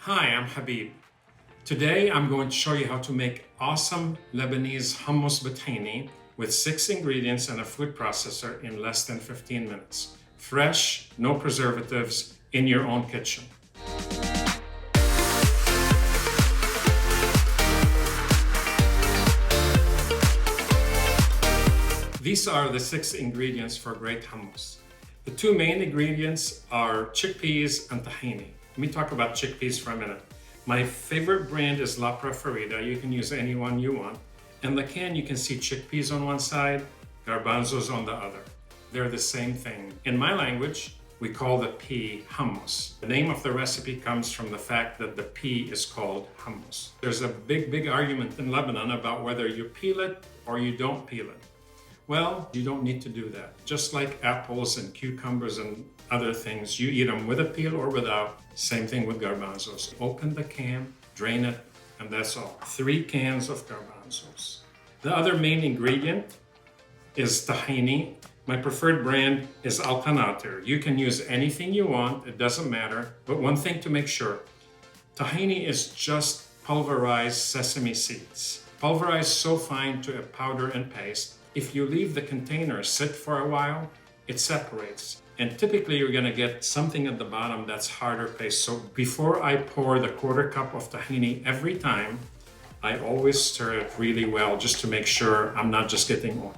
Hi, I'm Habeeb. Today I'm going to show you how to make awesome Lebanese hummus tahini with 6 ingredients and a food processor in less than 15 minutes. Fresh, no preservatives, in your own kitchen. These are the 6 ingredients for great hummus. The 2 main ingredients are chickpeas and tahini. Let me talk about chickpeas for a minute. My favorite brand is La Preferida. You can use any one you want. In the can, you can see chickpeas on one side, garbanzos on the other. They're the same thing. In my language, we call the pea hummus. The name of the recipe comes from the fact that the pea is called hummus. There's a big argument in Lebanon about whether you peel it or you don't peel it. Well, you don't need to do that. Just like apples and cucumbers and other things, you eat them with a peel or without. Same thing with garbanzos. Open the can, drain it, and that's all. 3 cans of garbanzos. The other main ingredient is tahini. My preferred brand is Authentic. You can use anything you want, it doesn't matter. But one thing to make sure, tahini is just pulverized sesame seeds. Pulverized so fine to a powder and paste. If you leave the container sit for a while, it separates. And typically you're gonna get something at the bottom that's harder paste. So before I pour the 1/4 cup of tahini every time, I always stir it really well just to make sure I'm not just getting oil.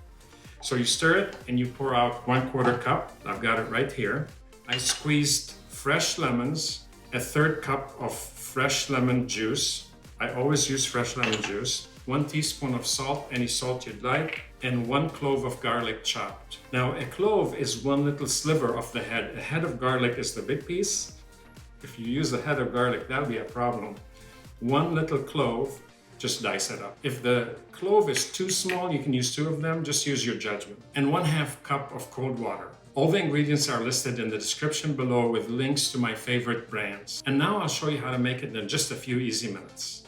So you stir it and you pour out 1/4 cup. I've got it right here. I squeezed fresh lemons, a 1/3 cup of fresh lemon juice. I always use fresh lemon juice. 1 teaspoon of salt, any salt you'd like, and 1 clove of garlic chopped. Now, a clove is 1 little sliver of the head. A head of garlic is the big piece. If you use a head of garlic, that'll be a problem. 1 little clove, just dice it up. If the clove is too small, you can use 2 of them, just use your judgment. And 1/2 cup of cold water. All the ingredients are listed in the description below with links to my favorite brands. And now I'll show you how to make it in just a few easy minutes.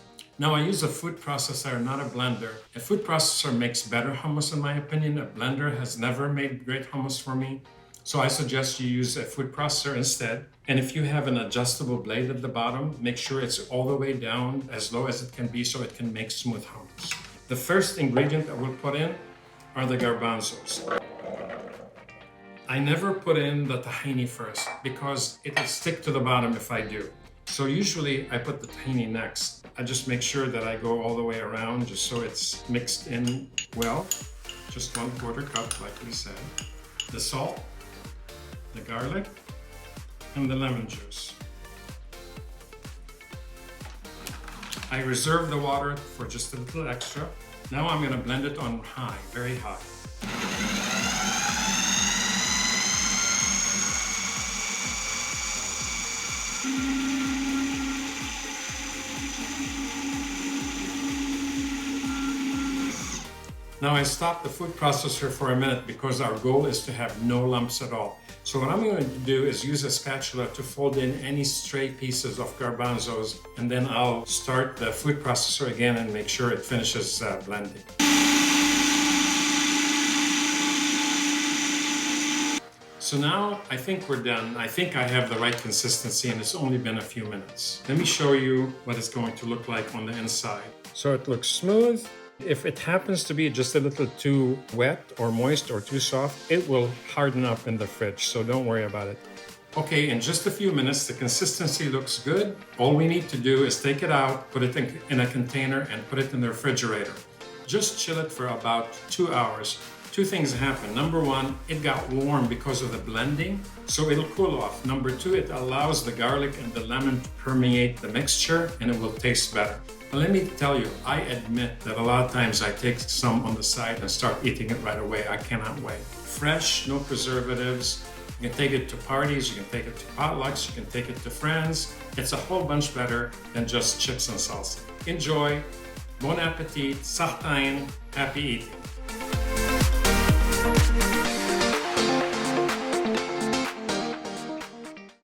Now I use a food processor, not a blender. A food processor makes better hummus in my opinion. A blender has never made great hummus for me. So I suggest you use a food processor instead. And if you have an adjustable blade at the bottom, make sure it's all the way down as low as it can be so it can make smooth hummus. The first ingredient that we'll put in are the garbanzos. I never put in the tahini first because it'll stick to the bottom if I do. So usually I put the tahini next. I just make sure that I go all the way around just so it's mixed in well. Just 1/4 cup like we said. The salt, the garlic, and the lemon juice. I reserve the water for just a little extra. Now I'm gonna blend it on high, very high. Now I stopped the food processor for a minute because our goal is to have no lumps at all. So what I'm going to do is use a spatula to fold in any stray pieces of garbanzos, and then I'll start the food processor again and make sure it finishes blending. So now I think we're done. I think I have the right consistency and it's only been a few minutes. Let me show you what it's going to look like on the inside. So it looks smooth. If it happens to be just a little too wet or moist or too soft, it will harden up in the fridge, so don't worry about it. Okay, in just a few minutes, the consistency looks good. All we need to do is take it out, put it in a container, and put it in the refrigerator. Just chill it for about 2 hours. 2 things happen. Number 1, it got warm because of the blending, so it'll cool off. Number 2, it allows the garlic and the lemon to permeate the mixture, and it will taste better. But let me tell you, I admit that a lot of times I take some on the side and start eating it right away. I cannot wait. Fresh, no preservatives. You can take it to parties, you can take it to potlucks, you can take it to friends. It's a whole bunch better than just chips and salsa. Enjoy. Bon appetit. Sahtain. Happy eating.